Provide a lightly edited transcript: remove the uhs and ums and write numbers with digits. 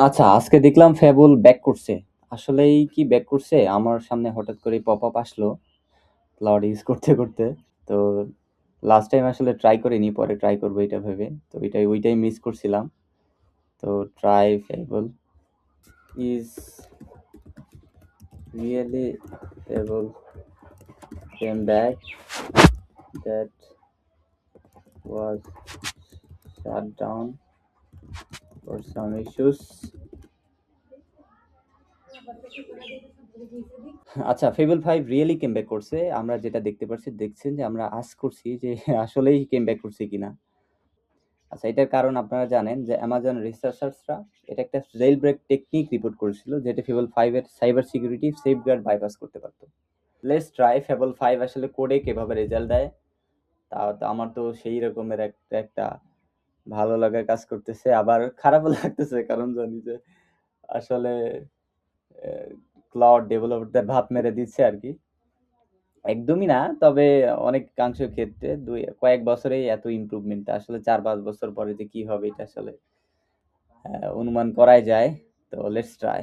আচ্ছা, আজকে দেখলাম ফেবল ব্যাক করছে। আসলেই কি ব্যাক করছে? আমার সামনে হঠাৎ করে পপআপ আসলো ক্লাউড ইউজ করতে। তো লাস্ট টাইম আসলে ট্রাই করিনি, পরে ট্রাই করব এটা ভেবে। তো ওইটাই মিস করছিলাম। তো try fable is really fable came back that was shut down for some issues. আচ্ছা, ফেবল 5 রিয়েলি কেম ব্যাক করছে। আমরা যেটা দেখতে পারছি, দেখছেন যে আমরা আঁচ করছি যে আসলেই কেম ব্যাক করছে কিনা। আচ্ছা, এটার কারণ আপনারা জানেন যে অ্যামাজন রিসার্চার্সরা এটা একটা জেল ব্রেক টেকনিক রিপোর্ট করেছিল, যেটা ফেবল 5 এর সাইবার সিকিউরিটি সেফগার্ড বাইপাস করতে পারতো। লেটস ট্রাই ফেবল 5 আসলে কোডে কিভাবে রেজাল্ট দেয়। তো আমার তো সেই রকমের একটা ভালো লাগা কাজ করতেছে, আবার খারাপও লাগতেছে, কারণ জানি যে আসলে ক্লাউড ডেভেলপারদের ভাত মেরে দিচ্ছে আর কি। একদমই না, তবে অনেকাংশ ক্ষেত্রে কয়েক বছরেই এত ইমপ্রুভমেন্ট, আসলে 4-5 বছর পরে যে কি হবে এটা আসলে অনুমান করাই যায়। তো লেটস ট্রাই।